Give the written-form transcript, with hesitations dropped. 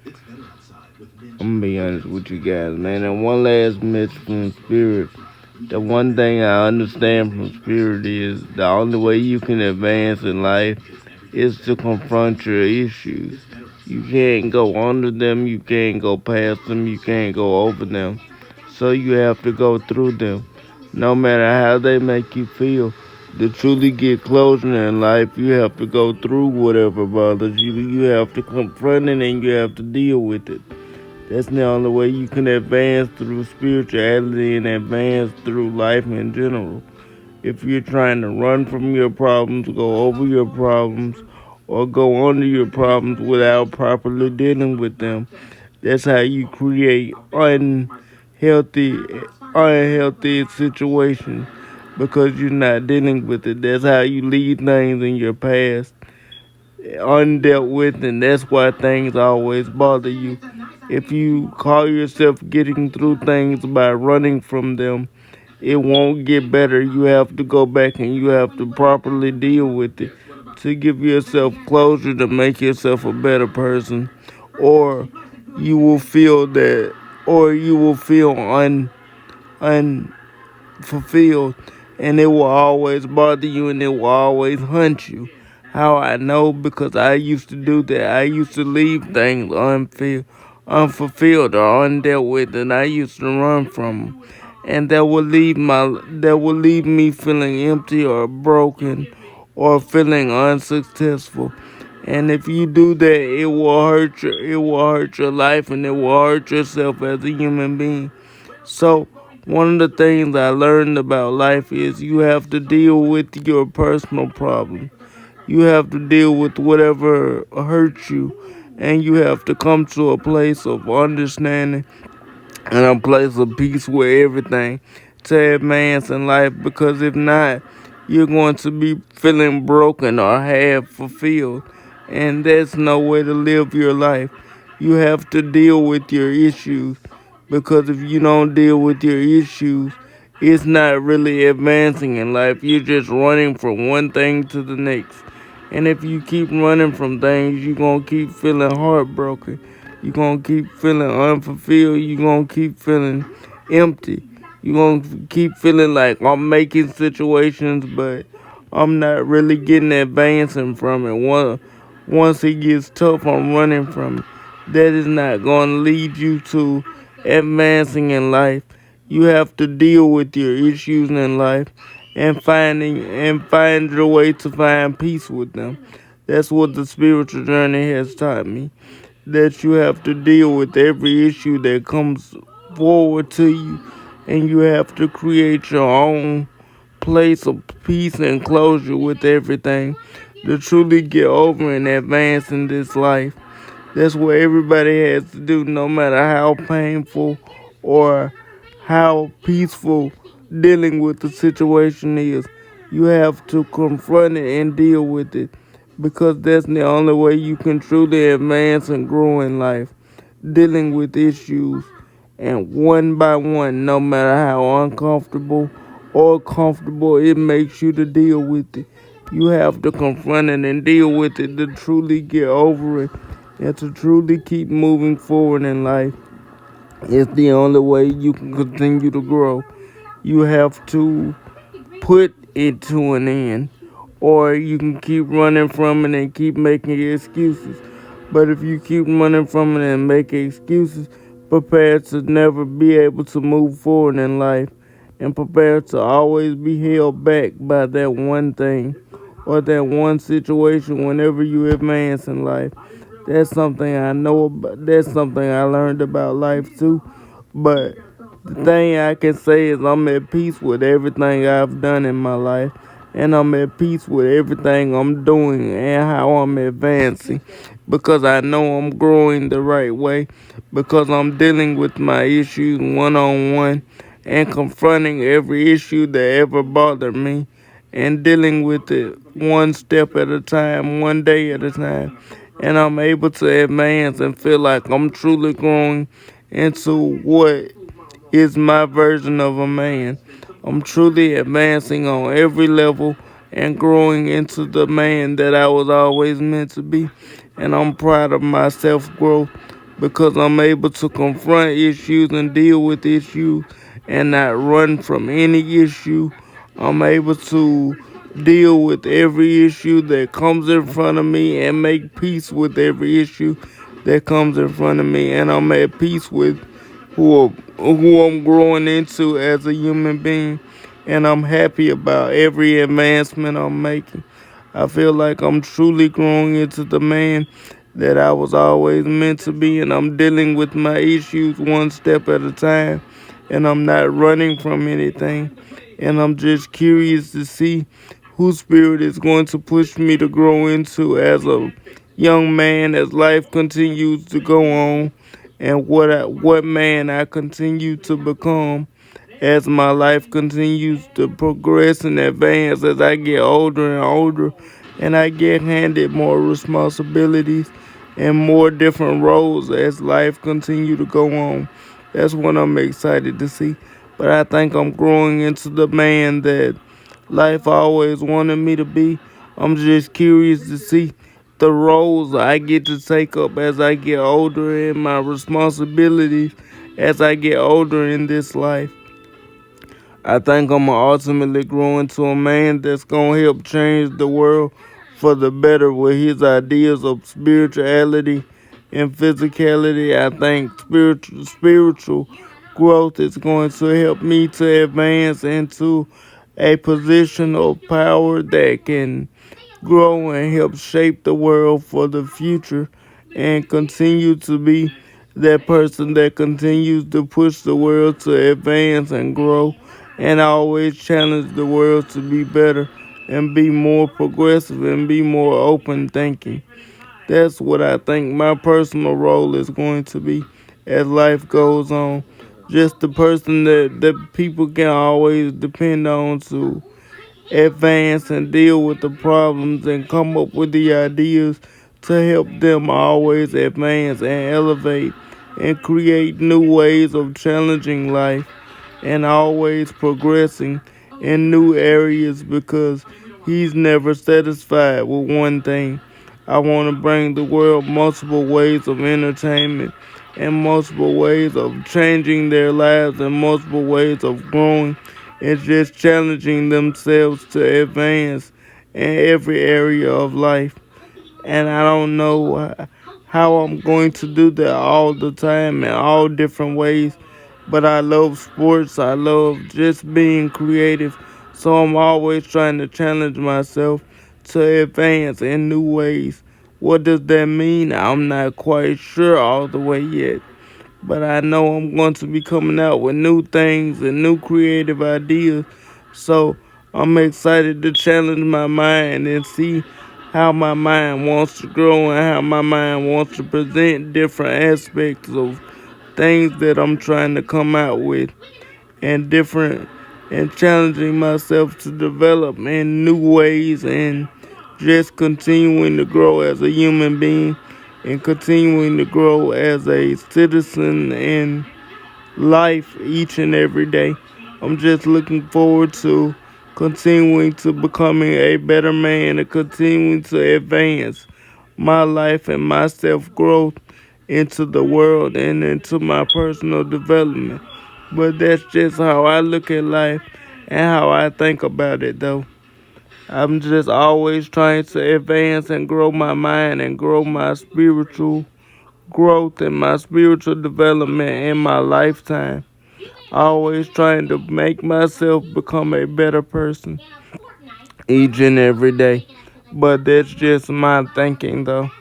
I'm gonna be honest with you guys, man. And one last message from Spirit. The one thing I understand from Spirit is the only way you can advance in life is to confront your issues. You can't go under them, you can't go past them, you can't go over them. So you have to go through them. No matter how they make you feel. To truly get closure in life, you have to go through whatever bothers you. You have to confront it and you have to deal with it. That's the only way you can advance through spirituality and advance through life in general. If you're trying to run from your problems, go over your problems, or go under your problems without properly dealing with them, that's how you create unhealthy situations because you're not dealing with it. That's how you leave things in your past undealt with, and that's why things always bother you. If you call yourself getting through things by running from them, it won't get better. You have to go back and you have to properly deal with it to give yourself closure to make yourself a better person, or you will feel that, or you will feel unfulfilled, and it will always bother you and it will always hunt you. How I know? Because I used to do that. I used to leave things unfulfilled or undealt with, and I used to run from them, and that will leave me feeling empty or broken, or feeling unsuccessful. And if you do that, it will hurt your life, and it will hurt yourself as a human being. So, one of the things I learned about life is you have to deal with your personal problems. You have to deal with whatever hurts you, and you have to come to a place of understanding and a place of peace with everything to advance in life, because if not, you're going to be feeling broken or half fulfilled, and that's no way to live your life. You have to deal with your issues, because if you don't deal with your issues, it's not really advancing in life. You're just running from one thing to the next. And if you keep running from things, you're going to keep feeling heartbroken. You're going to keep feeling unfulfilled. You're going to keep feeling empty. You're going to keep feeling like I'm making situations, but I'm not really getting advancing from it. Once it gets tough, I'm running from it. That is not going to lead you to advancing in life. You have to deal with your issues in life and find your way to find peace with them. That's what the spiritual journey has taught me. That you have to deal with every issue that comes forward to you, and you have to create your own place of peace and closure with everything to truly get over and advance in this life. That's what everybody has to do, no matter how painful or how peaceful dealing with the situation is. You have to confront it and deal with it, because that's the only way you can truly advance and grow in life. Dealing with issues, and one by one, no matter how uncomfortable or comfortable it makes you to deal with it. You have to confront it and deal with it to truly get over it and to truly keep moving forward in life. It's the only way you can continue to grow. You have to put it to an end, or you can keep running from it and keep making excuses. But if you keep running from it and make excuses, prepare to never be able to move forward in life, and prepare to always be held back by that one thing or that one situation whenever you advance in life. That's something I know about. That's something I learned about life too. But the thing I can say is I'm at peace with everything I've done in my life, and I'm at peace with everything I'm doing and how I'm advancing, because I know I'm growing the right way, because I'm dealing with my issues one on one and confronting every issue that ever bothered me and dealing with it one step at a time, one day at a time. And I'm able to advance and feel like I'm truly growing into what is my version of a man. I'm truly advancing on every level and growing into the man that I was always meant to be. And I'm proud of my self growth, because I'm able to confront issues and deal with issues and not run from any issue. I'm able to deal with every issue that comes in front of me and make peace with every issue that comes in front of me. And I'm at peace with who I'm growing into as a human being. And I'm happy about every advancement I'm making. I feel like I'm truly growing into the man that I was always meant to be, and I'm dealing with my issues one step at a time, and I'm not running from anything. And I'm just curious to see whose spirit is going to push me to grow into as a young man as life continues to go on, and what man I continue to become as my life continues to progress and advance as I get older and older and I get handed more responsibilities and more different roles as life continue to go on. That's what I'm excited to see. But I think I'm growing into the man that life always wanted me to be. I'm just curious to see the roles I get to take up as I get older and my responsibilities as I get older in this life. I think I'm gonna ultimately grow into a man that's gonna help change the world for the better with his ideas of spirituality and physicality. I think spiritual growth is going to help me to advance into a position of power that can grow and help shape the world for the future and continue to be that person that continues to push the world to advance and grow and always challenge the world to be better and be more progressive and be more open thinking. That's what I think my personal role is going to be as life goes on. Just the person that people can always depend on to advance and deal with the problems and come up with the ideas to help them always advance and elevate and create new ways of challenging life and always progressing in new areas because he's never satisfied with one thing. I want to bring the world multiple ways of entertainment and multiple ways of changing their lives and multiple ways of growing and just challenging themselves to advance in every area of life. And I don't know how I'm going to do that all the time in all different ways. But I love sports. I love just being creative. So I'm always trying to challenge myself to advance in new ways. What does that mean? I'm not quite sure all the way yet. But I know I'm going to be coming out with new things and new creative ideas. So I'm excited to challenge my mind and see how my mind wants to grow and how my mind wants to present different aspects of things that I'm trying to come out with and different and challenging myself to develop in new ways and just continuing to grow as a human being and continuing to grow as a citizen in life each and every day. I'm just looking forward to continuing to becoming a better man and continuing to advance my life and my self growth into the world and into my personal development. But that's just how I look at life and how I think about it though. I'm just always trying to advance and grow my mind and grow my spiritual growth and my spiritual development in my lifetime. Always trying to make myself become a better person each and every day. But that's just my thinking though.